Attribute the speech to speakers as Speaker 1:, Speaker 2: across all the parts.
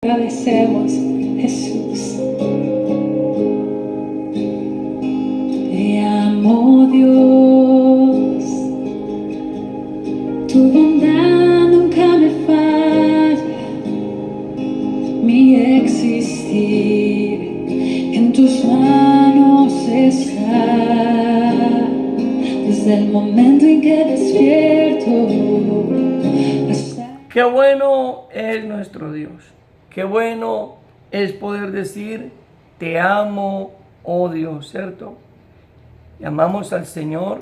Speaker 1: Agradecemos, Jesús. Te amo, Dios. Tu bondad nunca me falla. Mi existir en tus manos está. Desde el momento en que despierto.
Speaker 2: Qué bueno es nuestro Dios. Qué bueno es poder decir, te amo, oh Dios, ¿cierto? Y amamos al Señor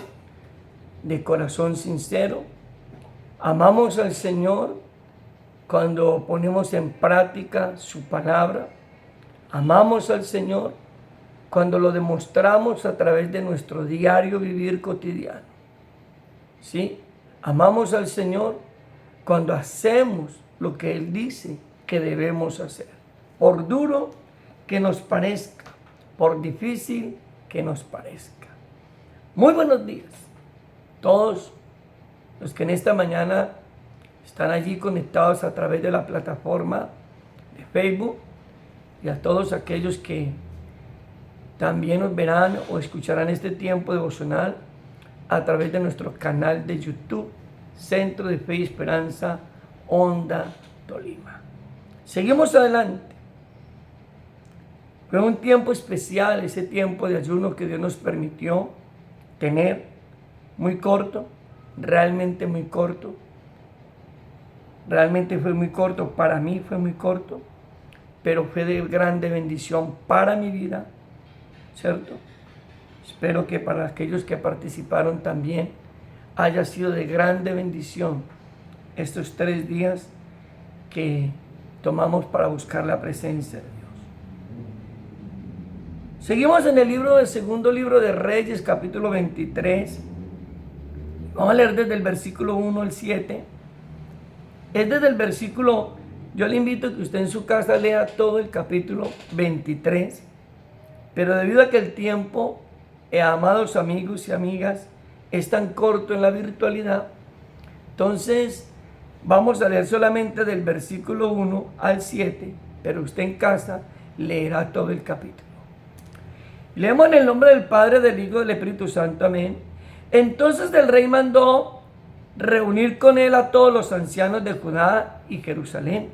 Speaker 2: de corazón sincero. Amamos al Señor cuando ponemos en práctica su palabra. Amamos al Señor cuando lo demostramos a través de nuestro diario vivir cotidiano. ¿Sí? Amamos al Señor cuando hacemos lo que Él dice que debemos hacer, por duro que nos parezca, por difícil que nos parezca. Muy buenos días, todos los que en esta mañana están allí conectados a través de la plataforma de Facebook, y a todos aquellos que también nos verán o escucharán este tiempo devocional a través de nuestro canal de YouTube, Centro de Fe y Esperanza, Honda, Tolima. Seguimos adelante. Fue un tiempo especial, ese tiempo de ayuno que Dios nos permitió tener, muy corto, realmente muy corto. Realmente fue muy corto, para mí fue muy corto, pero fue de grande bendición para mi vida, ¿cierto? Espero que para aquellos que participaron también haya sido de grande bendición estos 3 días que tomamos para buscar la presencia de Dios. Seguimos en el segundo libro de Reyes, capítulo 23. Vamos a leer desde el versículo 1 al 7. Es desde el versículo, yo le invito a que usted en su casa lea todo el capítulo 23, pero debido a que el tiempo, amados amigos y amigas, es tan corto en la virtualidad, entonces vamos a leer solamente del versículo 1 al 7, pero usted en casa leerá todo el capítulo. Leemos en el nombre del Padre, del Hijo y del Espíritu Santo, amén. Entonces el rey mandó reunir con él a todos los ancianos de Judá y Jerusalén.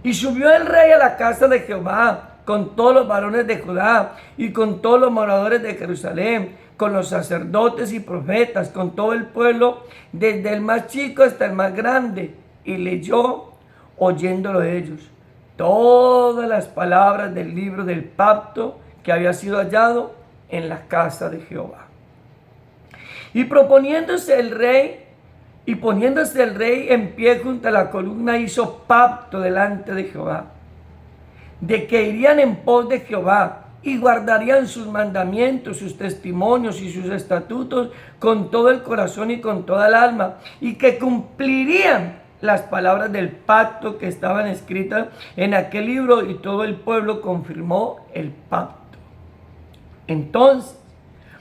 Speaker 2: Y subió el rey a la casa de Jehová con todos los varones de Judá y con todos los moradores de Jerusalén, con los sacerdotes y profetas, con todo el pueblo, desde el más chico hasta el más grande, y leyó, oyéndolo ellos, todas las palabras del libro del pacto que había sido hallado en la casa de Jehová. Y poniéndose el rey en pie junto a la columna, hizo pacto delante de Jehová, de que irían en pos de Jehová y guardarían sus mandamientos, sus testimonios y sus estatutos con todo el corazón y con toda el alma, y que cumplirían las palabras del pacto que estaban escritas en aquel libro, y todo el pueblo confirmó el pacto. Entonces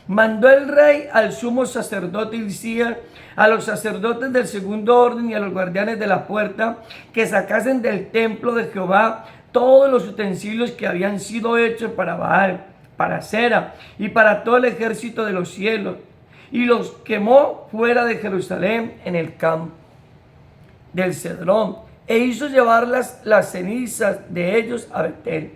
Speaker 2: mandó el rey al sumo sacerdote Hilcías, a los sacerdotes del segundo orden y a los guardianes de la puerta, que sacasen del templo de Jehová todos los utensilios que habían sido hechos para Baal, para Acera y para todo el ejército de los cielos, y los quemó fuera de Jerusalén en el campo del Cedrón, e hizo llevar las cenizas de ellos a Betel.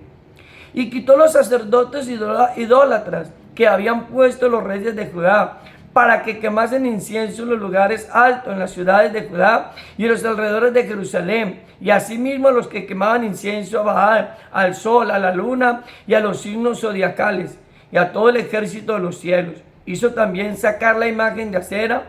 Speaker 2: Y quitó los sacerdotes idólatras que habían puesto los reyes de Judá, para que quemasen incienso en los lugares altos, en las ciudades de Judá y en los alrededores de Jerusalén, y asimismo los que quemaban incienso a Baal, al sol, a la luna y a los signos zodiacales, y a todo el ejército de los cielos. Hizo también sacar la imagen de Acera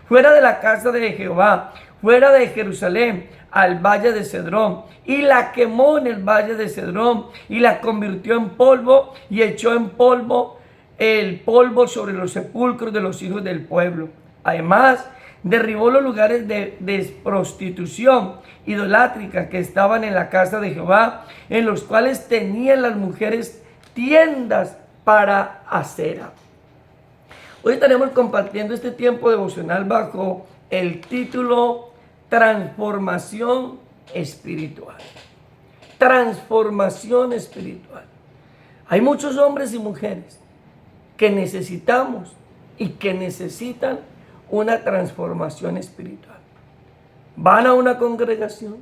Speaker 2: fuera de la casa de Jehová, fuera de Jerusalén, al valle de Cedrón, y la quemó en el valle de Cedrón, y la convirtió en polvo, y echó en polvo el polvo sobre los sepulcros de los hijos del pueblo. Además, derribó los lugares de prostitución idolátrica que estaban en la casa de Jehová, en los cuales tenían las mujeres tiendas para Acera. Hoy estaremos compartiendo este tiempo devocional bajo el título Transformación Espiritual. transformación espiritual. Hay muchos hombres y mujeres que necesitamos y que necesitan una transformación espiritual. Van a una congregación,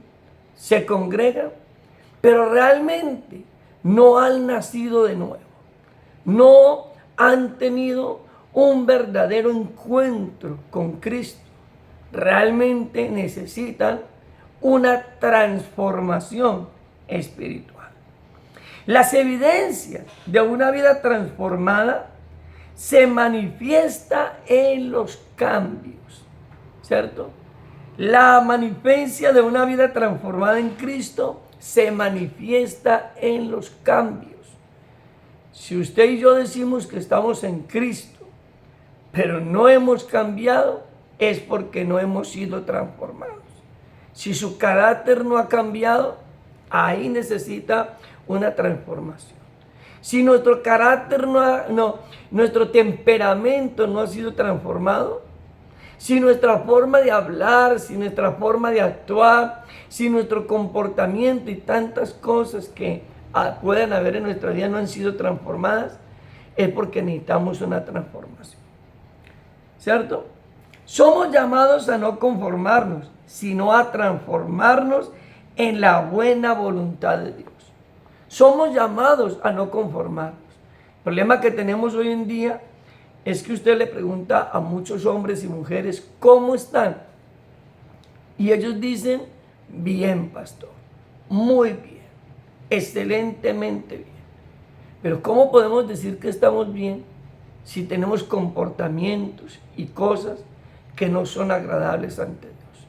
Speaker 2: se congregan, pero realmente no han nacido de nuevo. No han tenido un verdadero encuentro con Cristo. Realmente necesitan una transformación espiritual. Las evidencias de una vida transformada se manifiesta en los cambios, ¿cierto? La manifestación de una vida transformada en Cristo se manifiesta en los cambios. Si usted y yo decimos que estamos en Cristo, pero no hemos cambiado, es porque no hemos sido transformados. Si su carácter no ha cambiado, ahí necesita una transformación. Si nuestro carácter nuestro temperamento no ha sido transformado, si nuestra forma de hablar, si nuestra forma de actuar, si nuestro comportamiento y tantas cosas que pueden haber en nuestra vida no han sido transformadas, es porque necesitamos una transformación. ¿Cierto? Somos llamados a no conformarnos, sino a transformarnos en la buena voluntad de Dios. Somos llamados a no conformarnos. El problema que tenemos hoy en día es que usted le pregunta a muchos hombres y mujeres cómo están. Y ellos dicen, bien, pastor, muy bien, excelentemente bien. Pero ¿cómo podemos decir que estamos bien si tenemos comportamientos y cosas que no son agradables ante Dios?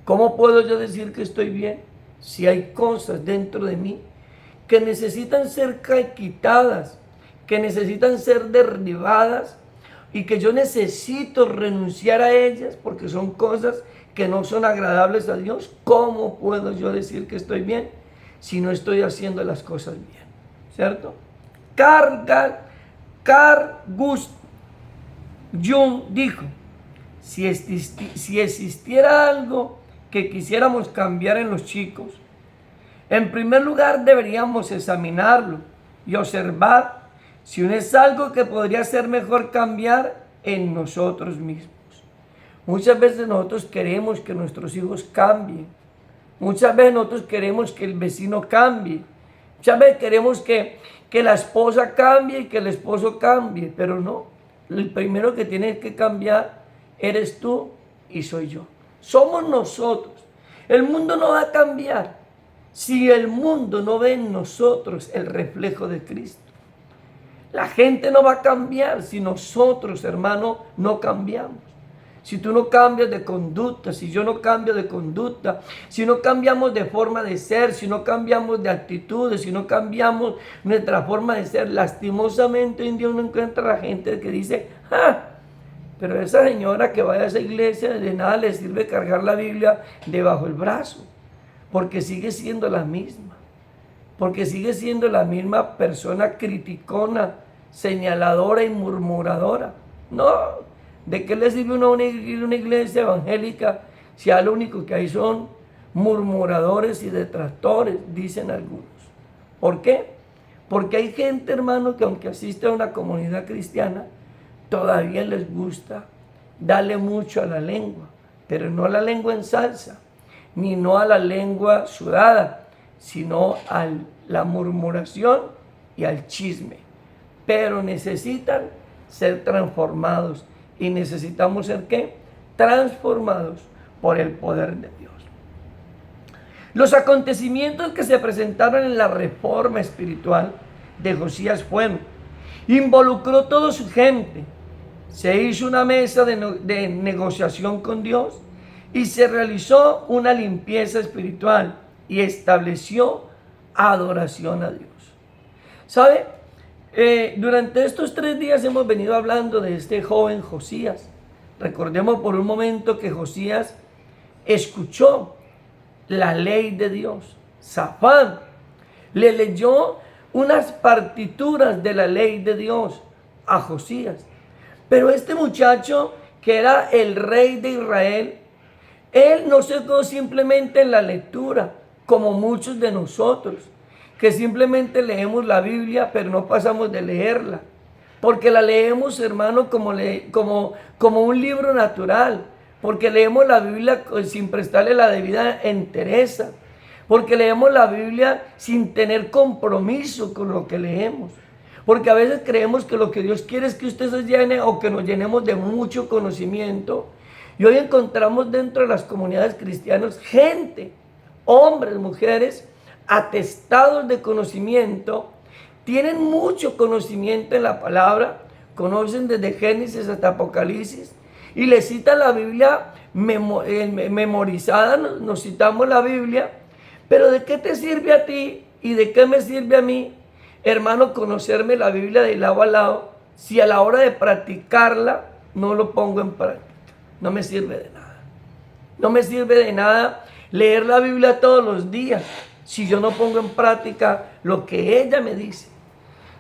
Speaker 2: ¿Cómo puedo yo decir que estoy bien si hay cosas dentro de mí que necesitan ser quitadas, que necesitan ser derribadas y que yo necesito renunciar a ellas porque son cosas que no son agradables a Dios? ¿Cómo puedo yo decir que estoy bien si no estoy haciendo las cosas bien? ¿Cierto? Carl Gustav Jung dijo, si existiera algo que quisiéramos cambiar en los chicos, en primer lugar deberíamos examinarlo y observar si es algo que podría ser mejor cambiar en nosotros mismos. Muchas veces nosotros queremos que nuestros hijos cambien. Muchas veces nosotros queremos que el vecino cambie. Muchas veces queremos que la esposa cambie y que el esposo cambie, pero no. El primero que tiene que cambiar eres tú y soy yo. Somos nosotros. El mundo no va a cambiar si el mundo no ve en nosotros el reflejo de Cristo. La gente no va a cambiar si nosotros, hermano, no cambiamos. Si tú no cambias de conducta, si yo no cambio de conducta, si no cambiamos de forma de ser, si no cambiamos de actitudes, si no cambiamos nuestra forma de ser, lastimosamente hoy en día uno encuentra a la gente que dice, pero esa señora que vaya a esa iglesia de nada le sirve cargar la Biblia debajo del brazo, porque sigue siendo la misma, porque sigue siendo la misma persona criticona, señaladora y murmuradora. No, ¿de qué le sirve una iglesia evangélica si lo único que hay son murmuradores y detractores, dicen algunos? ¿Por qué? Porque hay gente, hermano, que aunque asiste a una comunidad cristiana, todavía les gusta darle mucho a la lengua, pero no a la lengua en salsa, ni no a la lengua sudada, sino a la murmuración y al chisme. Pero necesitan ser transformados. ¿Y necesitamos ser qué? Transformados por el poder de Dios. Los acontecimientos que se presentaron en la reforma espiritual de Josías fueron: involucró toda su gente, se hizo una mesa de negociación con Dios y se realizó una limpieza espiritual y estableció adoración a Dios. ¿Sabe? Durante estos 3 días hemos venido hablando de este joven Josías. Recordemos por un momento que Josías escuchó la ley de Dios. Safán le leyó unas partituras de la ley de Dios a Josías. Pero este muchacho, que era el rey de Israel, él no se quedó simplemente en la lectura, como muchos de nosotros, que simplemente leemos la Biblia, pero no pasamos de leerla. Porque la leemos, hermano, como un libro natural. Porque leemos la Biblia sin prestarle la debida entereza. Porque leemos la Biblia sin tener compromiso con lo que leemos. Porque a veces creemos que lo que Dios quiere es que usted se llene o que nos llenemos de mucho conocimiento. Y hoy encontramos dentro de las comunidades cristianas gente, hombres, mujeres, atestados de conocimiento, tienen mucho conocimiento en la palabra, conocen desde Génesis hasta Apocalipsis y les citan la Biblia memorizada, nos citamos la Biblia, pero ¿de qué te sirve a ti y de qué me sirve a mí, hermano, conocerme la Biblia de lado a lado si a la hora de practicarla no lo pongo en práctica? No me sirve de nada. No me sirve de nada leer la Biblia todos los días si yo no pongo en práctica lo que ella me dice.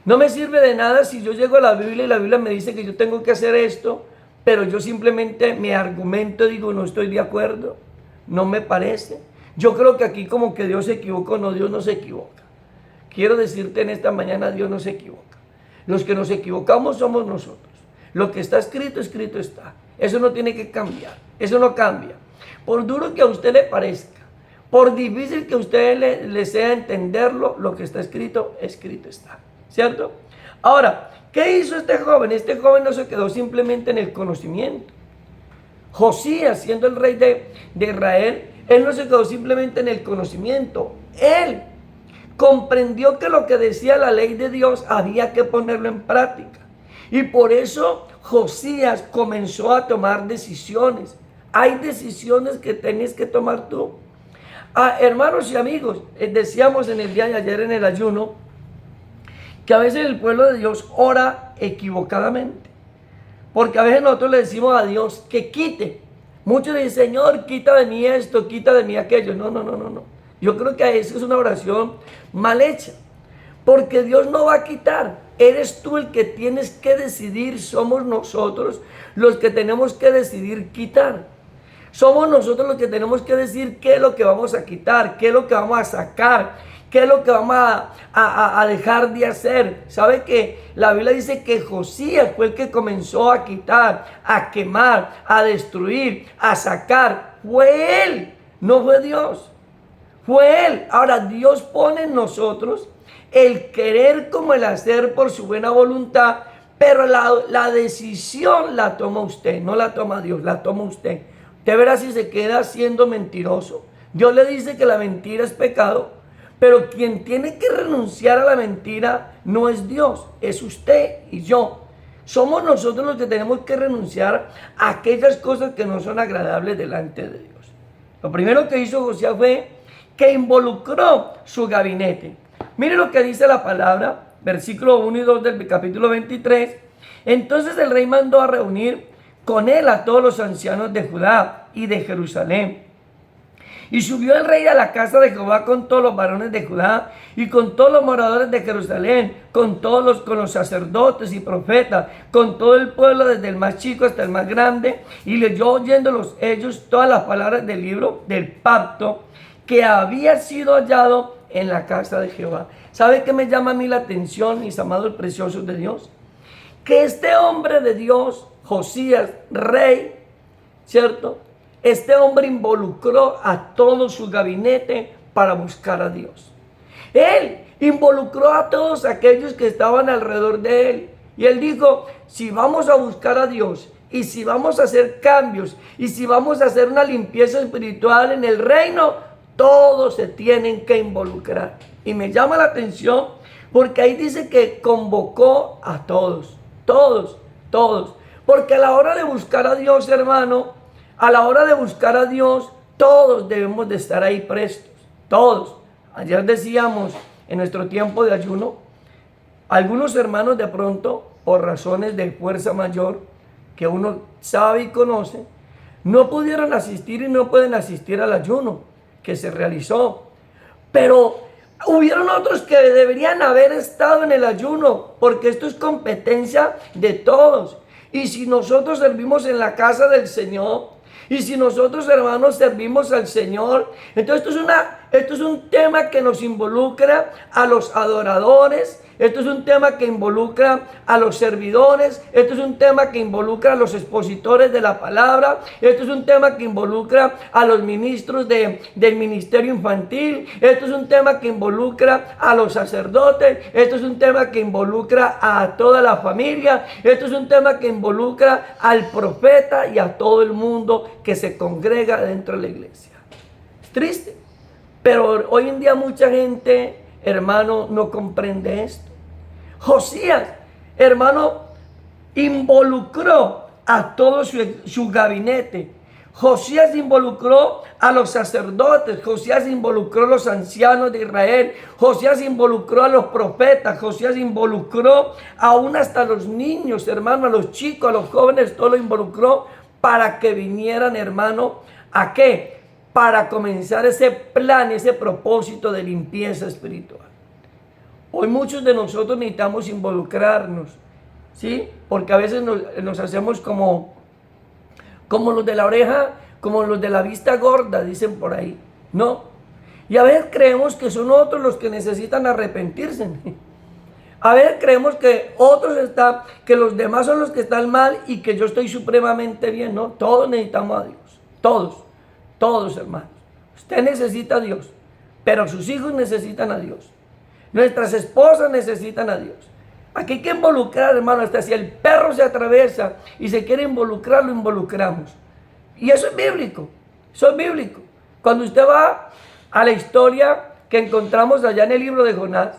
Speaker 2: No me sirve de nada si yo llego a la Biblia y la Biblia me dice que yo tengo que hacer esto, pero yo simplemente me argumento, digo, no estoy de acuerdo, no me parece. Yo creo que aquí como que Dios se equivocó. No, Dios no se equivoca. Quiero decirte en esta mañana, Dios no se equivoca. Los que nos equivocamos somos nosotros. Lo que está escrito, escrito está. Eso no tiene que cambiar, eso no cambia. Por duro que a usted le parezca, por difícil que a usted le sea entenderlo, lo que está escrito, escrito está. ¿Cierto? Ahora, ¿qué hizo este joven? Este joven no se quedó simplemente en el conocimiento. Josías, siendo el rey de Israel, él no se quedó simplemente en el conocimiento. Él comprendió que lo que decía la ley de Dios había que ponerlo en práctica. Y por eso Josías comenzó a tomar decisiones. Hay decisiones que tienes que tomar tú. Hermanos y amigos, decíamos en el día de ayer en el ayuno, que a veces el pueblo de Dios ora equivocadamente. Porque a veces nosotros le decimos a Dios que quite. Muchos dicen, Señor, quita de mí esto, quita de mí aquello. No. Yo creo que eso es una oración mal hecha. Porque Dios no va a quitar. Eres tú el que tienes que decidir. Somos nosotros los que tenemos que decidir quitar. Somos nosotros los que tenemos que decir qué es lo que vamos a quitar, qué es lo que vamos a sacar, qué es lo que vamos a dejar de hacer. ¿Sabe que la Biblia dice que Josías fue el que comenzó a quitar, a quemar, a destruir, a sacar? Fue él, no fue Dios. Fue él. Ahora Dios pone en nosotros el querer como el hacer por su buena voluntad, pero la decisión la toma usted, no la toma Dios, la toma usted. Usted verá si se queda siendo mentiroso. Dios le dice que la mentira es pecado, pero quien tiene que renunciar a la mentira no es Dios, es usted y yo. Somos nosotros los que tenemos que renunciar a aquellas cosas que no son agradables delante de Dios. Lo primero que hizo Josías fue que involucró su gabinete. Mire lo que dice la palabra, versículo 1 y 2 del capítulo 23. Entonces el rey mandó a reunir con él a todos los ancianos de Judá y de Jerusalén. Y subió el rey a la casa de Jehová con todos los varones de Judá y con todos los moradores de Jerusalén, con los sacerdotes y profetas, con todo el pueblo desde el más chico hasta el más grande, y leyó oyéndolos ellos todas las palabras del libro del pacto que había sido hallado en la casa de Jehová. ¿Sabe qué me llama a mí la atención, mis amados preciosos de Dios? Que este hombre de Dios, Josías, rey, ¿cierto? Este hombre involucró a todo su gabinete para buscar a Dios. Él involucró a todos aquellos que estaban alrededor de él. Y él dijo, si vamos a buscar a Dios, y si vamos a hacer cambios, y si vamos a hacer una limpieza espiritual en el reino, todos se tienen que involucrar. Y me llama la atención porque ahí dice que convocó a todos. Porque a la hora de buscar a Dios, hermano, a la hora de buscar a Dios, todos debemos de estar ahí prestos. Todos. Ayer decíamos en nuestro tiempo de ayuno, algunos hermanos de pronto, por razones de fuerza mayor, que uno sabe y conoce, no pudieron asistir y no pueden asistir al ayuno que se realizó. Pero hubieron otros que deberían haber estado en el ayuno, porque esto es competencia de todos. Y si nosotros servimos en la casa del Señor, y si nosotros, hermanos, servimos al Señor, entonces esto es un tema que nos involucra a los adoradores, esto es un tema que involucra a los servidores, esto es un tema que involucra a los expositores de la palabra, esto es un tema que involucra a los ministros del ministerio infantil, esto es un tema que involucra a los sacerdotes, esto es un tema que involucra a toda la familia, esto es un tema que involucra al profeta y a todo el mundo que se congrega dentro de la iglesia. Es triste, pero hoy en día mucha gente, hermano, no comprende esto. Josías, hermano, involucró a todo su gabinete. Josías involucró a los sacerdotes, Josías involucró a los ancianos de Israel, Josías involucró a los profetas, Josías involucró aún hasta los niños, hermano, a los chicos, a los jóvenes, todo lo involucró para que vinieran, hermano, ¿a qué? Para comenzar ese plan, ese propósito de limpieza espiritual. Hoy muchos de nosotros necesitamos involucrarnos, ¿sí? Porque a veces nos hacemos como los de la oreja, como los de la vista gorda, dicen por ahí, ¿no? Y a veces creemos que son otros los que necesitan arrepentirse. A veces creemos que que los demás son los que están mal y que yo estoy supremamente bien, ¿no? Todos necesitamos a Dios, todos hermanos. Usted necesita a Dios, pero sus hijos necesitan a Dios. Nuestras esposas necesitan a Dios. Aquí hay que involucrar, hermano, hasta si el perro se atraviesa y se quiere involucrar, lo involucramos. Y eso es bíblico, Cuando usted va a la historia que encontramos allá en el libro de Jonás,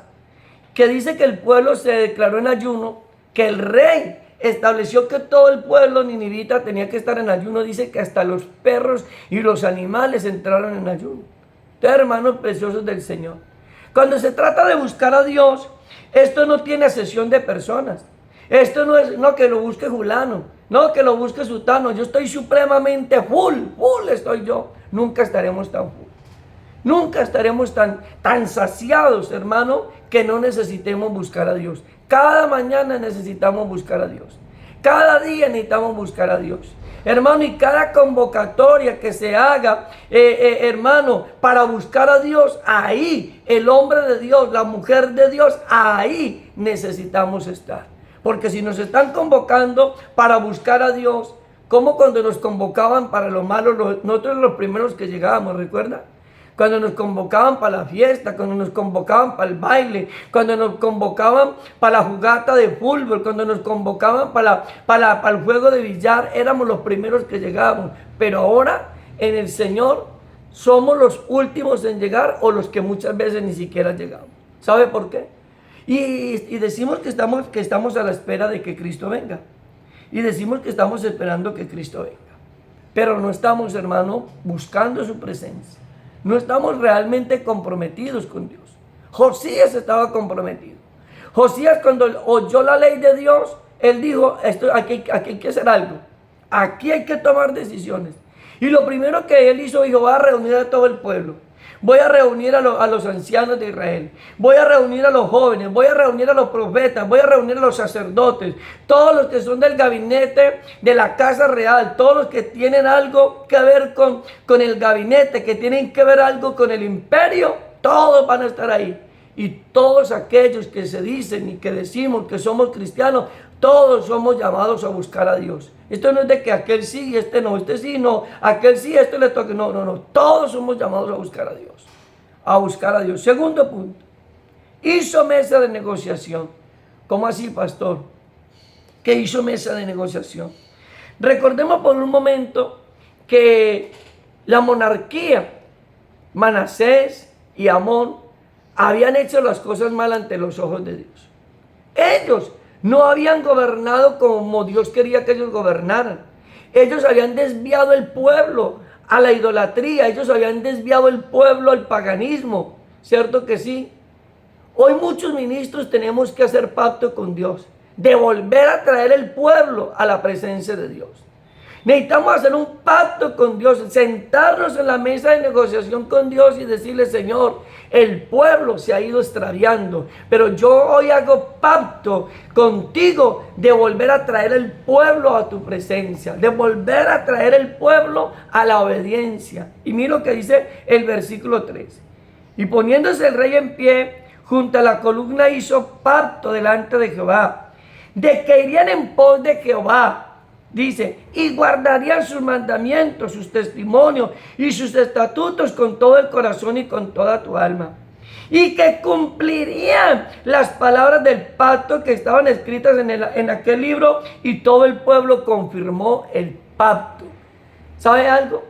Speaker 2: que dice que el pueblo se declaró en ayuno, que el rey estableció que todo el pueblo ninivita tenía que estar en ayuno, dice que hasta los perros y los animales entraron en ayuno. Entonces, hermanos preciosos del Señor, cuando se trata de buscar a Dios, esto no tiene asesión de personas. Esto no es, no que lo busque fulano, no que lo busque sutano. Yo estoy supremamente full estoy yo. Nunca estaremos tan full. Nunca estaremos tan saciados, hermano, que no necesitemos buscar a Dios. Cada mañana necesitamos buscar a Dios. Cada día necesitamos buscar a Dios. Hermano, y cada convocatoria que se haga, hermano, para buscar a Dios, ahí el hombre de Dios, la mujer de Dios, ahí necesitamos estar. Porque si nos están convocando para buscar a Dios, como cuando nos convocaban para lo malo, nosotros los primeros que llegábamos, ¿recuerda? Cuando nos convocaban para la fiesta, cuando nos convocaban para el baile, cuando nos convocaban para la jugata de fútbol, cuando nos convocaban para el juego de billar, éramos los primeros que llegábamos. Pero ahora en el Señor somos los últimos en llegar o los que muchas veces ni siquiera llegamos. ¿Sabe por qué? Y decimos que estamos a la espera de que Cristo venga. Y decimos que estamos esperando que Cristo venga. Pero no estamos, hermano, buscando su presencia. No estamos realmente comprometidos con Dios. Josías estaba comprometido. Josías, cuando oyó la ley de Dios, él dijo, aquí hay que hacer algo. Aquí hay que tomar decisiones. Y lo primero que él hizo, dijo, voy a reunir a todo el pueblo. Voy a reunir a los ancianos de Israel. Voy a reunir a los jóvenes. Voy a reunir a los profetas. Voy a reunir a los sacerdotes. Todos los que son del gabinete de la casa real. Todos los que tienen algo que ver con el gabinete. Que tienen que ver algo con el imperio. Todos van a estar ahí. Y todos aquellos que se dicen y que decimos que somos cristianos, todos somos llamados a buscar a Dios. Esto no es de que aquel sí y este no, este sí, no, aquel sí, este le toca. No. Todos somos llamados a buscar a Dios. A buscar a Dios. Segundo punto. Hizo mesa de negociación. ¿Cómo así, pastor? ¿Qué hizo mesa de negociación? Recordemos por un momento que la monarquía, Manasés y Amón, habían hecho las cosas mal ante los ojos de Dios. Ellos no habían gobernado como Dios quería que ellos gobernaran. Ellos habían desviado el pueblo a la idolatría. Ellos habían desviado el pueblo al paganismo. ¿Cierto que sí? Hoy muchos ministros tenemos que hacer pacto con Dios. De volver a traer el pueblo a la presencia de Dios. Necesitamos hacer un pacto con Dios, sentarnos en la mesa de negociación con Dios y decirle, Señor, el pueblo se ha ido extraviando, pero yo hoy hago pacto contigo de volver a traer el pueblo a tu presencia, de volver a traer el pueblo a la obediencia. Y mira lo que dice el versículo 3. Y poniéndose el rey en pie, junto a la columna hizo pacto delante de Jehová, de que irían en pos de Jehová, dice, y guardarían sus mandamientos, sus testimonios y sus estatutos con todo el corazón y con toda tu alma. Y que cumplirían las palabras del pacto que estaban escritas en aquel libro, y todo el pueblo confirmó el pacto. ¿Sabe algo?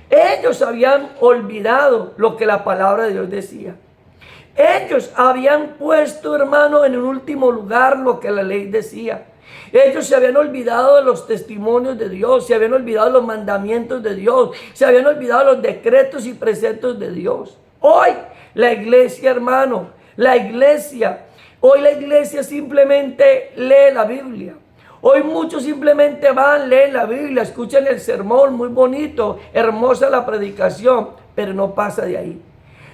Speaker 2: Ellos habían olvidado lo que la palabra de Dios decía. Ellos habían puesto, hermano, en un último lugar lo que la ley decía. Ellos se habían olvidado de los testimonios de Dios, se habían olvidado de los mandamientos de Dios, se habían olvidado de los decretos y preceptos de Dios. Hoy la iglesia, hermano, hoy la iglesia simplemente lee la Biblia. Hoy muchos simplemente van, leen la Biblia, escuchan el sermón, muy bonito, hermosa la predicación, pero no pasa de ahí.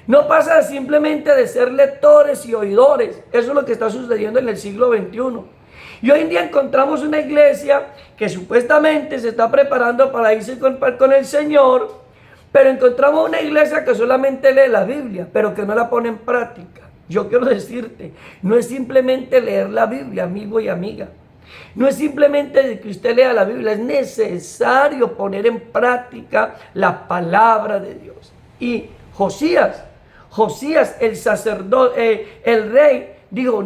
Speaker 2: No pasa simplemente de ser lectores y oidores. Eso es lo que está sucediendo en el siglo XXI. Y hoy en día encontramos una iglesia que supuestamente se está preparando para irse con el Señor, pero encontramos una iglesia que solamente lee la Biblia, pero que no la pone en práctica. Yo quiero decirte, no es simplemente leer la Biblia, amigo y amiga. No es simplemente que usted lea la Biblia, es necesario poner en práctica la palabra de Dios. Y Josías, el sacerdote, el rey, dijo,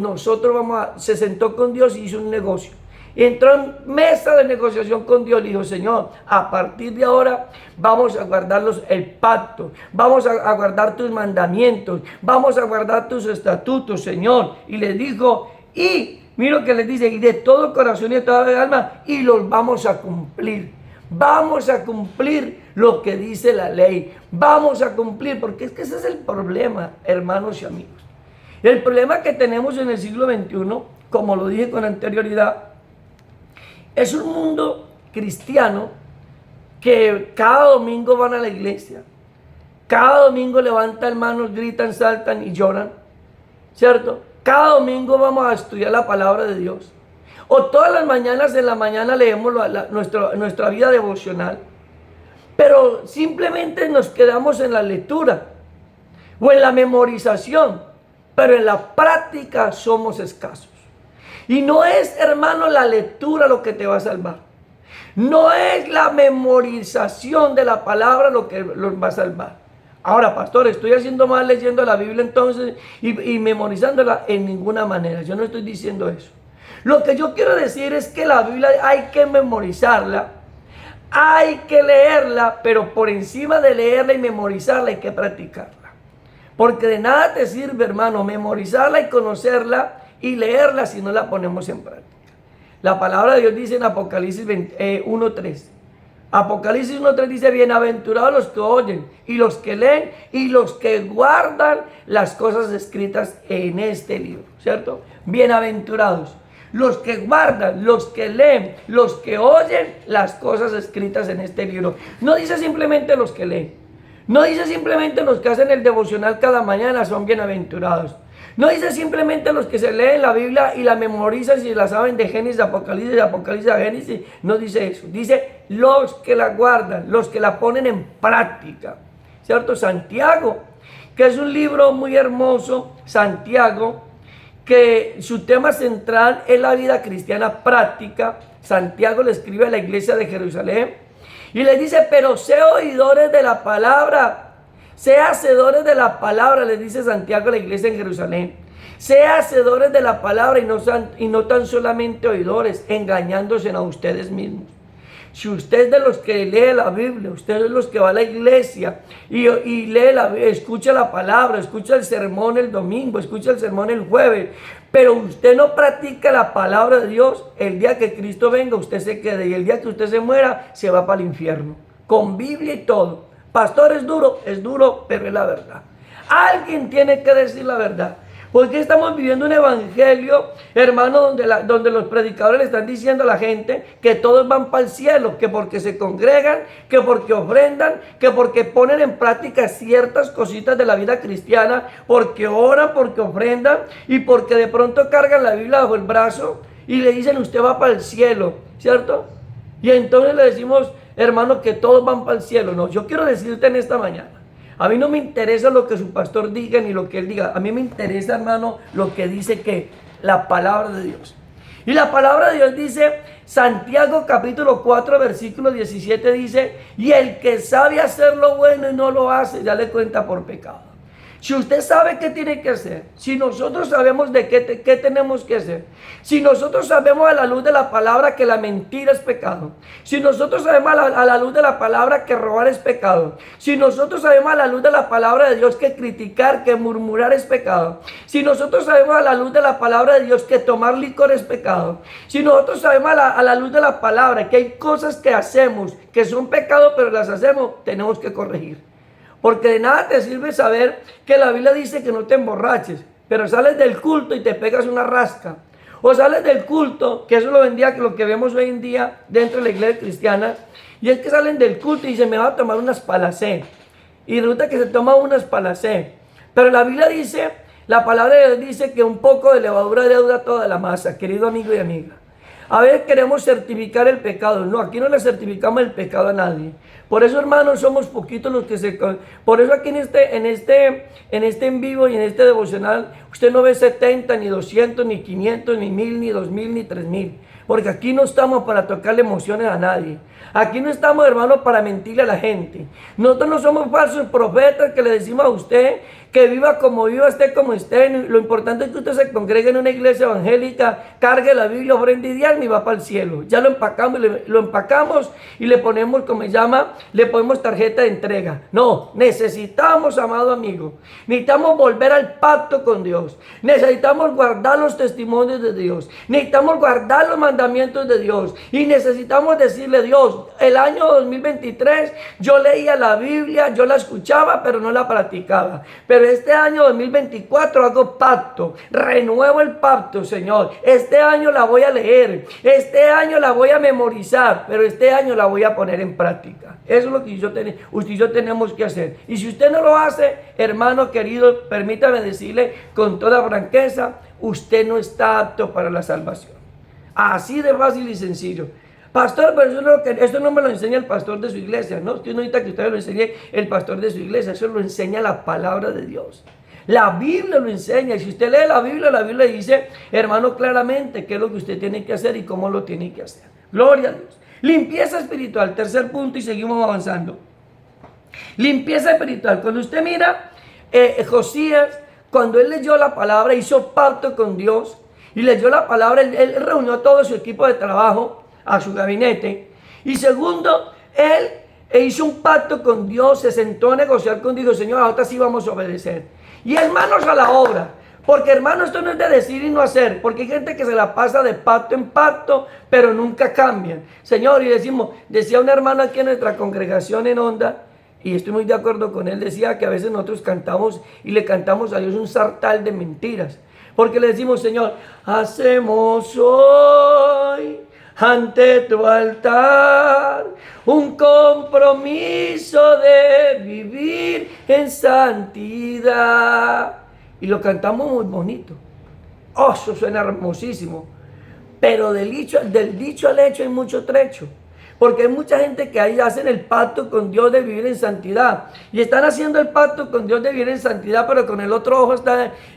Speaker 2: se sentó con Dios y hizo un negocio. Y entró en mesa de negociación con Dios. Le dijo, Señor, a partir de ahora vamos a guardar el pacto, vamos a guardar tus mandamientos, vamos a guardar tus estatutos, Señor. Y le dijo, y mira lo que le dice, y de todo corazón y de toda alma, y los vamos a cumplir. Vamos a cumplir lo que dice la ley. Vamos a cumplir, porque es que ese es el problema, hermanos y amigos. El problema que tenemos en el siglo XXI, como lo dije con anterioridad, es un mundo cristiano que cada domingo van a la iglesia. Cada domingo levantan manos, gritan, saltan y lloran, ¿cierto? Cada domingo vamos a estudiar la palabra de Dios. O todas las mañanas, en la mañana leemos nuestra vida devocional. Pero simplemente nos quedamos en la lectura o en la memorización. Pero en la práctica somos escasos. Y no es, hermano, la lectura lo que te va a salvar. No es la memorización de la palabra lo que los va a salvar. Ahora, pastor, ¿estoy haciendo mal leyendo la Biblia entonces y memorizándola? En ninguna manera, yo no estoy diciendo eso. Lo que yo quiero decir es que la Biblia hay que memorizarla, hay que leerla, pero por encima de leerla y memorizarla hay que practicarla. Porque de nada te sirve, hermano, memorizarla y conocerla y leerla si no la ponemos en práctica. La palabra de Dios dice en Apocalipsis 1:3. Apocalipsis 1:3 dice, bienaventurados los que oyen y los que leen y los que guardan las cosas escritas en este libro, ¿cierto? Bienaventurados los que guardan, los que leen, los que oyen las cosas escritas en este libro. No dice simplemente los que leen, no dice simplemente los que hacen el devocional cada mañana son bienaventurados. No dice simplemente los que se leen la Biblia y la memorizan si la saben de Génesis a Apocalipsis, de Apocalipsis a Génesis. No dice eso. Dice los que la guardan, los que la ponen en práctica. ¿Cierto? Santiago, que es un libro muy hermoso, Santiago, que su tema central es la vida cristiana práctica. Santiago le escribe a la iglesia de Jerusalén y le dice, pero sé oidores de la palabra. Sea hacedores de la palabra, les dice Santiago a la iglesia en Jerusalén. Sea hacedores de la palabra y no tan solamente oidores, engañándose a ustedes mismos. Si usted es de los que lee la Biblia, usted es de los que va a la iglesia y escucha la palabra, escucha el sermón el domingo, escucha el sermón el jueves, pero usted no practica la palabra de Dios, el día que Cristo venga usted se quede y el día que usted se muera se va para el infierno, con Biblia y todo. Pastor, es duro, pero es la verdad. Alguien tiene que decir la verdad. Porque estamos viviendo un evangelio, hermano, donde los predicadores le están diciendo a la gente que todos van para el cielo, que porque se congregan, que porque ofrendan, que porque ponen en práctica ciertas cositas de la vida cristiana, porque oran, porque ofrendan y porque de pronto cargan la Biblia bajo el brazo y le dicen usted va para el cielo, ¿cierto? Y entonces le decimos, hermano, que todos van para el cielo. No, yo quiero decirte en esta mañana, A mí no me interesa lo que su pastor diga ni lo que él diga. A mí me interesa, hermano, lo que dice que la palabra de Dios. Y la palabra de Dios dice, Santiago capítulo 4 versículo 17 dice, y el que sabe hacer lo bueno y no lo hace, ya le cuenta por pecado. Si usted sabe qué tiene que hacer, si nosotros sabemos de qué tenemos que hacer, si nosotros sabemos a la luz de la palabra que la mentira es pecado, si nosotros sabemos a la luz de la palabra que robar es pecado, si nosotros sabemos a la luz de la palabra de Dios que criticar, que murmurar es pecado, si nosotros sabemos a la luz de la palabra de Dios que tomar licor es pecado, si nosotros sabemos a la luz de la palabra que hay cosas que hacemos que son pecado pero las hacemos, tenemos que corregir. Porque de nada te sirve saber que la Biblia dice que no te emborraches, pero sales del culto y te pegas una rasca. O sales del culto, que eso lo que vemos hoy en día dentro de la iglesia cristiana, y es que salen del culto y dicen, me va a tomar unas palacé. Y resulta que se toma unas palacé. Pero la Biblia dice, la palabra de Dios dice que un poco de levadura deuda toda la masa, querido amigo y amiga. A veces queremos certificar el pecado. No, aquí no le certificamos el pecado a nadie. Por eso, hermanos, somos poquitos los que Por eso aquí en este en vivo y en este devocional, usted no ve 70, ni 200, ni 500, ni 1000, ni 2000, ni 3000. Porque aquí no estamos para tocarle emociones a nadie. Aquí no estamos, hermanos, para mentirle a la gente. Nosotros no somos falsos profetas que le decimos a usted que viva como viva, esté como esté. Lo importante es que usted se congregue en una iglesia evangélica, cargue la Biblia, ofrenda y diezmo y va para el cielo. Ya lo empacamos y le ponemos, como se llama, le ponemos tarjeta de entrega. No, necesitamos, amado amigo, necesitamos volver al pacto con Dios. Necesitamos guardar los testimonios de Dios. Necesitamos guardar los mandamientos de Dios. Y necesitamos decirle a Dios, el año 2023 yo leía la Biblia, yo la escuchaba, pero no la practicaba. Pero este año 2024 hago pacto, renuevo el pacto, Señor. Este año la voy a leer, este año la voy a memorizar, pero este año la voy a poner en práctica. Eso es lo que usted y yo tenemos que hacer. Y si usted no lo hace, hermano querido, permítame decirle con toda franqueza, usted no está apto para la salvación. Así de fácil y sencillo. Pastor, pero esto no me lo enseña el pastor de su iglesia, ¿no? Usted no necesita que usted lo enseñe el pastor de su iglesia, eso lo enseña la palabra de Dios. La Biblia lo enseña, y si usted lee la Biblia dice, hermano, claramente qué es lo que usted tiene que hacer y cómo lo tiene que hacer. Gloria a Dios. Limpieza espiritual, tercer punto y seguimos avanzando. Limpieza espiritual. Cuando usted mira, Josías, cuando él leyó la palabra, hizo pacto con Dios y leyó la palabra, él reunió a todo su equipo de trabajo, a su gabinete. Y segundo, él hizo un pacto con Dios, se sentó a negociar con Dios. Señor, ahora sí vamos a obedecer. Y hermanos, a la obra. Porque hermano, esto no es de decir y no hacer. Porque hay gente que se la pasa de pacto en pacto, pero nunca cambian. Señor, y decía una hermana aquí en nuestra congregación en Onda, y estoy muy de acuerdo con él, decía que a veces nosotros cantamos y le cantamos a Dios un sartal de mentiras. Porque le decimos, Señor, hacemos hoy ante tu altar un compromiso de vivir en santidad. Y lo cantamos muy bonito. Oh, eso suena hermosísimo. Pero del dicho al hecho hay mucho trecho. Porque hay mucha gente que ahí hacen el pacto con Dios de vivir en santidad. Y están haciendo el pacto con Dios de vivir en santidad, pero con el otro ojo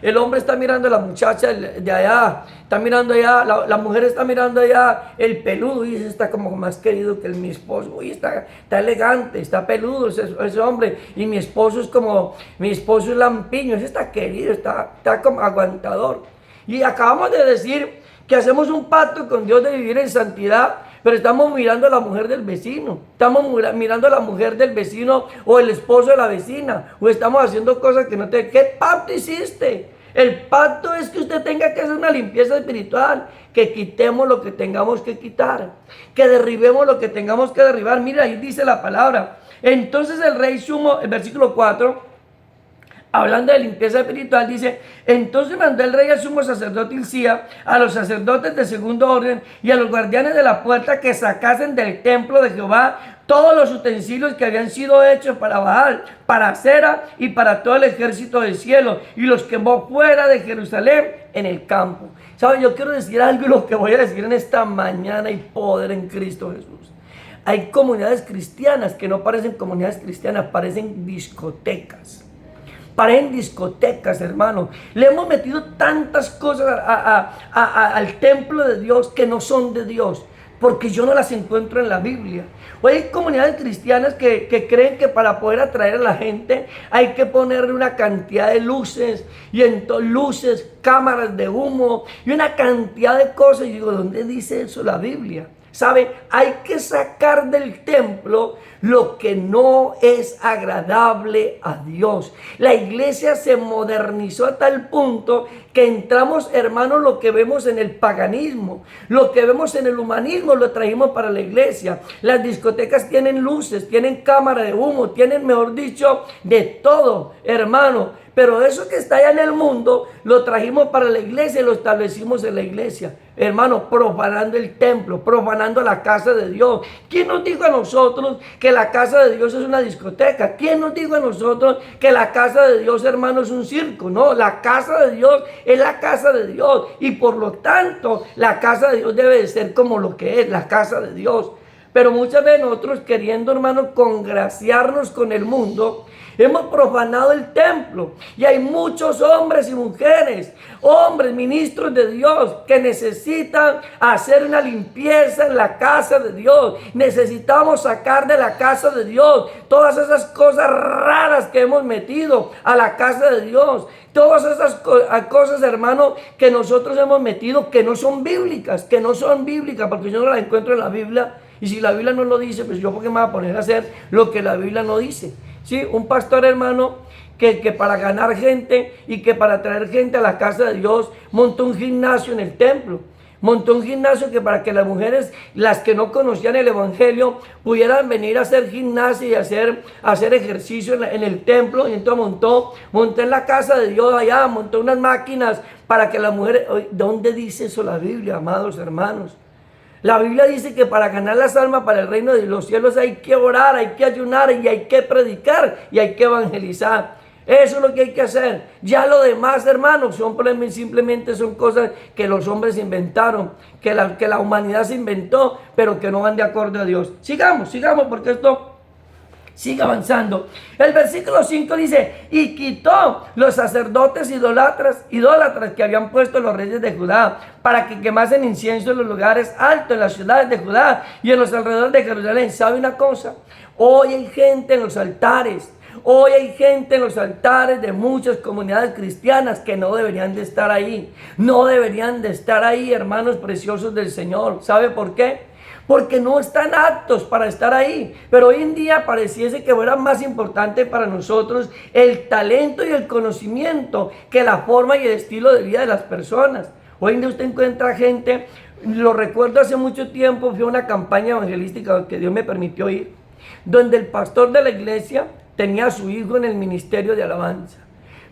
Speaker 2: el hombre está mirando a la muchacha de allá. Está mirando allá, la mujer está mirando allá el peludo. Y está como más querido que mi esposo. Uy, está elegante, está peludo ese hombre. Y mi esposo es lampiño. Ese está querido, está como aguantador. Y acabamos de decir que hacemos un pacto con Dios de vivir en santidad, pero estamos mirando a la mujer del vecino, estamos mirando a la mujer del vecino o el esposo de la vecina, o estamos haciendo cosas que no te... ¿Qué pacto hiciste? El pacto es que usted tenga que hacer una limpieza espiritual, que quitemos lo que tengamos que quitar, que derribemos lo que tengamos que derribar. Mira, ahí dice la palabra. Entonces el rey sumo, el versículo 4, hablando de limpieza espiritual, dice, entonces mandó el rey al sumo sacerdote Hilcía, a los sacerdotes de segundo orden y a los guardianes de la puerta que sacasen del templo de Jehová todos los utensilios que habían sido hechos para Baal, para Acera y para todo el ejército del cielo, y los quemó fuera de Jerusalén en el campo. ¿Saben? Yo quiero decir algo, y lo que voy a decir en esta mañana, y poder en Cristo Jesús. hay comunidades cristianas que no parecen comunidades cristianas, parecen discotecas. Parecen discotecas, hermano. Le hemos metido tantas cosas al templo de Dios que no son de Dios, porque yo no las encuentro en la Biblia. Hoy hay comunidades cristianas que creen que para poder atraer a la gente hay que ponerle una cantidad de luces, y luces, cámaras de humo y una cantidad de cosas. Y digo, ¿dónde dice eso la Biblia? ¿Sabe? Hay que sacar del templo lo que no es agradable a Dios. La iglesia se modernizó a tal punto que entramos, hermanos, lo que vemos en el paganismo, lo que vemos en el humanismo, lo trajimos para la iglesia. Las discotecas tienen luces, tienen cámara de humo, tienen, mejor dicho, de todo, hermano. Pero eso que está allá en el mundo, lo trajimos para la iglesia y lo establecimos en la iglesia. Hermano, profanando el templo, profanando la casa de Dios. ¿Quién nos dijo a nosotros que la casa de Dios es una discoteca? ¿Quién nos dijo a nosotros que la casa de Dios, hermano, es un circo? No, la casa de Dios es la casa de Dios. Y por lo tanto, la casa de Dios debe de ser como lo que es, la casa de Dios. Pero muchas veces nosotros, queriendo, hermano, congraciarnos con el mundo, hemos profanado el templo. Y hay muchos hombres y mujeres, hombres, ministros de Dios, que necesitan hacer una limpieza en la casa de Dios. Necesitamos sacar de la casa de Dios todas esas cosas raras que hemos metido a la casa de Dios. Todas esas cosas, hermano, que nosotros hemos metido que no son bíblicas, porque yo no las encuentro en la Biblia. Y si la Biblia no lo dice, pues yo, ¿por qué me voy a poner a hacer lo que la Biblia no dice? ¿Sí? Un pastor, hermano, que para ganar gente y que para traer gente a la casa de Dios, montó un gimnasio en el templo. Montó un gimnasio que para que las mujeres, las que no conocían el evangelio, pudieran venir a hacer gimnasia y hacer ejercicio en el templo. Y entonces montó en la casa de Dios allá, montó unas máquinas para que las mujeres... ¿Dónde dice eso la Biblia, amados hermanos? La Biblia dice que para ganar las almas para el reino de los cielos hay que orar, hay que ayunar y hay que predicar y hay que evangelizar. Eso es lo que hay que hacer. Ya lo demás, hermanos, simplemente son cosas que los hombres inventaron, que la humanidad se inventó, pero que no van de acuerdo a Dios. Sigamos, porque esto sigue avanzando. El versículo 5 dice, y quitó los sacerdotes idólatras que habían puesto los reyes de Judá, para que quemasen incienso en los lugares altos, en las ciudades de Judá y en los alrededores de Jerusalén. ¿Sabe una cosa? Hoy hay gente en los altares. Hoy hay gente en los altares de muchas comunidades cristianas que no deberían de estar ahí. No deberían de estar ahí, hermanos preciosos del Señor. ¿Sabe por qué? Porque no están aptos para estar ahí. Pero hoy en día pareciese que fuera más importante para nosotros el talento y el conocimiento que la forma y el estilo de vida de las personas. Hoy en día usted encuentra gente, lo recuerdo hace mucho tiempo, fue una campaña evangelística que Dios me permitió ir, donde el pastor de la iglesia tenía a su hijo en el ministerio de alabanza.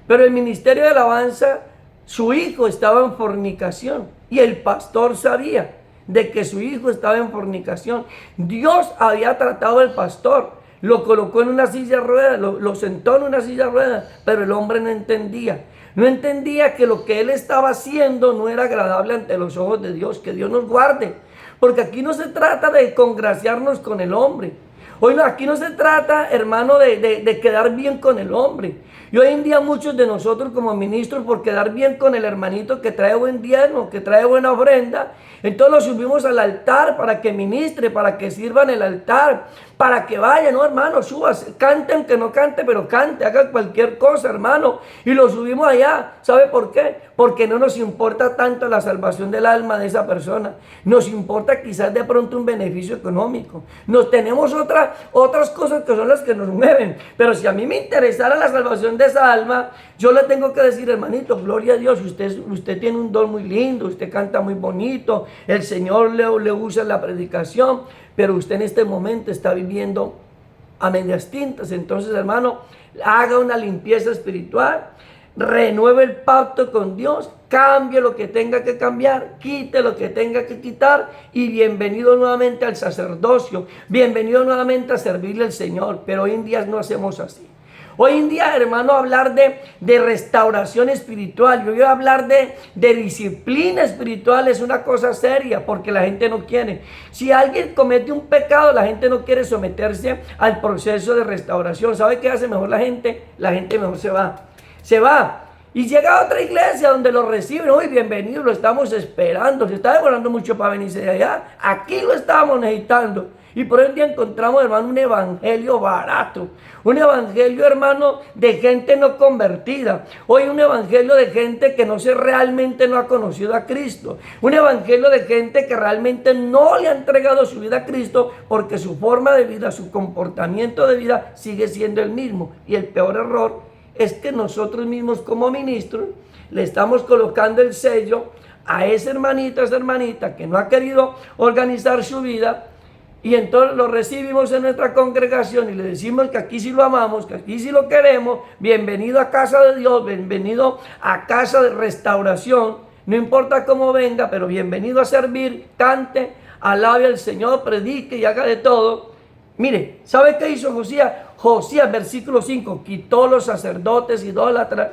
Speaker 2: Pero el ministerio de alabanza, su hijo estaba en fornicación y el pastor sabía de que su hijo estaba en fornicación. Dios había tratado al pastor, lo colocó en una silla de ruedas, lo sentó en una silla de ruedas, pero el hombre no entendía. No entendía que lo que él estaba haciendo no era agradable ante los ojos de Dios. Que Dios nos guarde, porque aquí no se trata de congraciarnos con el hombre. Hoy no, aquí no se trata, hermano, de quedar bien con el hombre. Y hoy en día muchos de nosotros como ministros, por quedar bien con el hermanito que trae buen diezmo, que trae buena ofrenda, entonces lo subimos al altar para que ministre, para que sirva en el altar, para que vaya, no, hermano, subas, cante aunque no cante, pero cante, haga cualquier cosa, hermano, y lo subimos allá. ¿Sabe por qué? Porque no nos importa tanto la salvación del alma de esa persona, nos importa quizás de pronto un beneficio económico, tenemos otras cosas que son las que nos mueven. Pero si a mí me interesara la salvación de esa alma, yo le tengo que decir, hermanito, gloria a Dios, usted tiene un don muy lindo, usted canta muy bonito, el Señor le usa en la predicación, pero usted en este momento está viviendo a medias tintas. Entonces, hermano, haga una limpieza espiritual, renueve el pacto con Dios, cambie lo que tenga que cambiar, quite lo que tenga que quitar, y bienvenido nuevamente al sacerdocio, bienvenido nuevamente a servirle al Señor. Pero hoy en día no hacemos así. Hoy en día, hermano, hablar de restauración espiritual, yo voy a hablar de disciplina espiritual, es una cosa seria porque la gente no quiere. Si alguien comete un pecado, la gente no quiere someterse al proceso de restauración. ¿Sabe qué hace mejor la gente? La gente mejor se va. Se va. Y llega a otra iglesia donde lo reciben. Hoy bienvenido, lo estamos esperando. Se está demorando mucho para venirse de allá. Aquí lo estamos necesitando. Y por el día encontramos, hermano, un evangelio barato. Un evangelio, hermano, de gente no convertida. Hoy un evangelio de gente que realmente no ha conocido a Cristo. Un evangelio de gente que realmente no le ha entregado su vida a Cristo porque su forma de vida, su comportamiento de vida sigue siendo el mismo. Y el peor error es que nosotros mismos como ministros le estamos colocando el sello a esa hermanita que no ha querido organizar su vida. Y entonces lo recibimos en nuestra congregación y le decimos que aquí sí lo amamos, que aquí sí lo queremos. Bienvenido a casa de Dios, bienvenido a casa de restauración. No importa cómo venga, pero bienvenido a servir, cante, alabe al Señor, predique y haga de todo. Mire, ¿sabe qué hizo Josías? Josías, versículo 5, quitó los sacerdotes idólatras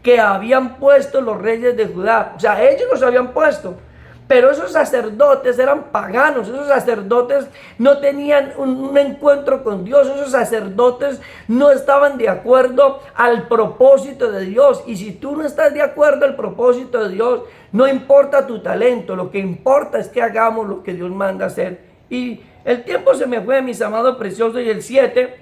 Speaker 2: que habían puesto los reyes de Judá. O sea, ellos los habían puesto. Pero esos sacerdotes eran paganos, esos sacerdotes no tenían un encuentro con Dios, esos sacerdotes no estaban de acuerdo al propósito de Dios. Y si tú no estás de acuerdo al propósito de Dios, no importa tu talento, lo que importa es que hagamos lo que Dios manda hacer. Y el tiempo se me fue, mis amados preciosos, y el 7,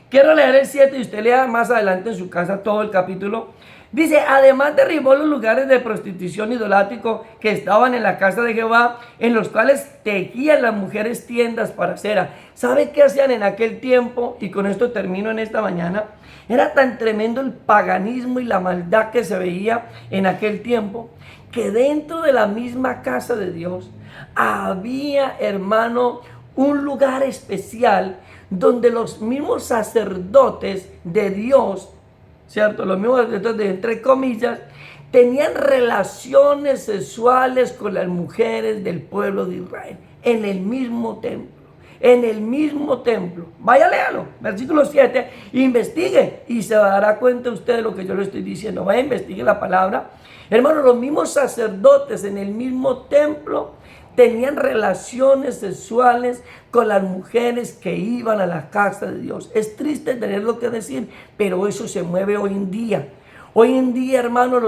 Speaker 2: quiero leer el 7 y usted lea más adelante en su casa todo el capítulo. Dice, además derribó los lugares de prostitución idolátrico que estaban en la casa de Jehová, en los cuales tejían las mujeres tiendas para cera. ¿Sabe qué hacían en aquel tiempo? Y con esto termino en esta mañana. Era tan tremendo el paganismo y la maldad que se veía en aquel tiempo, que dentro de la misma casa de Dios había, hermano, un lugar especial donde los mismos sacerdotes de Dios, ¿cierto? Los mismos sacerdotes, entre comillas, tenían relaciones sexuales con las mujeres del pueblo de Israel en el mismo templo. En el mismo templo. Vaya, léalo, versículo 7, investigue y se dará cuenta usted de lo que yo le estoy diciendo. Vaya, investigue la palabra. Hermano, los mismos sacerdotes en el mismo templo tenían relaciones sexuales con las mujeres que iban a la casa de Dios. Es triste tenerlo que decir, pero eso se mueve hoy en día. Hoy en día, hermano,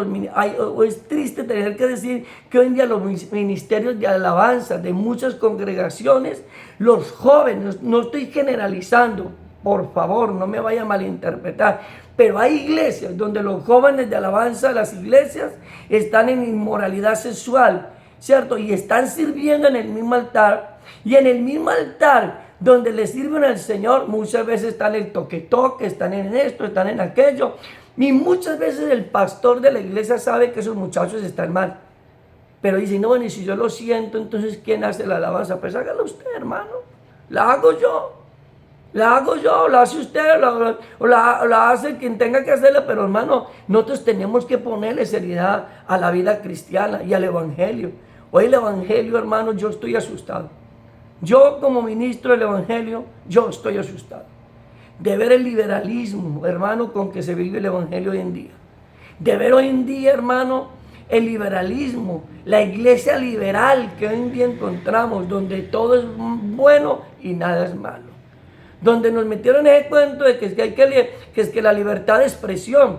Speaker 2: es triste tener que decir que hoy en día los ministerios de alabanza de muchas congregaciones, los jóvenes, no estoy generalizando, por favor, no me vaya a malinterpretar, pero hay iglesias donde los jóvenes de alabanza de las iglesias están en inmoralidad sexual, ¿cierto? Y están sirviendo en el mismo altar, y en el mismo altar donde le sirven al Señor, muchas veces están en el toque-toque, están en esto, están en aquello. Y muchas veces el pastor de la iglesia sabe que esos muchachos están mal. Pero dice, no, bueno, y si yo lo siento, entonces ¿quién hace la alabanza? Pues hágalo usted, hermano. La hago yo. La hago yo, la hace usted, la hace quien tenga que hacerla. Pero hermano, nosotros tenemos que ponerle seriedad a la vida cristiana y al evangelio. Hoy el evangelio, hermano, yo estoy asustado. Yo como ministro del evangelio, yo estoy asustado de ver el liberalismo, hermano, con que se vive el evangelio hoy en día. De ver hoy en día, hermano, el liberalismo, la iglesia liberal que hoy en día encontramos, donde todo es bueno y nada es malo. Donde nos metieron ese cuento de que es que la libertad de expresión,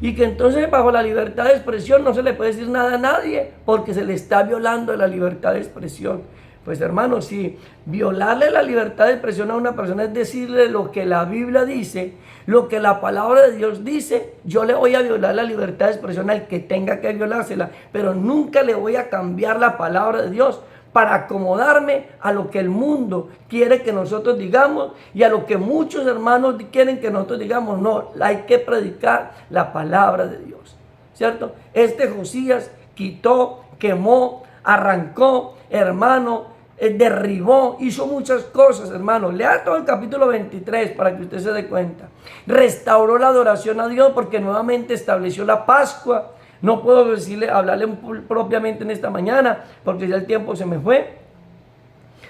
Speaker 2: y que entonces bajo la libertad de expresión no se le puede decir nada a nadie porque se le está violando la libertad de expresión. Pues hermano, si violarle la libertad de expresión a una persona es decirle lo que la Biblia dice, lo que la palabra de Dios dice, yo le voy a violar la libertad de expresión al que tenga que violársela, pero nunca le voy a cambiar la palabra de Dios para acomodarme a lo que el mundo quiere que nosotros digamos y a lo que muchos hermanos quieren que nosotros digamos. No, hay que predicar la palabra de Dios, ¿cierto? Josías quitó, quemó, arrancó, hermano, derribó, hizo muchas cosas, hermano. Lea todo el capítulo 23 para que usted se dé cuenta. Restauró la adoración a Dios porque nuevamente estableció la Pascua. No puedo hablarle propiamente en esta mañana porque ya el tiempo se me fue.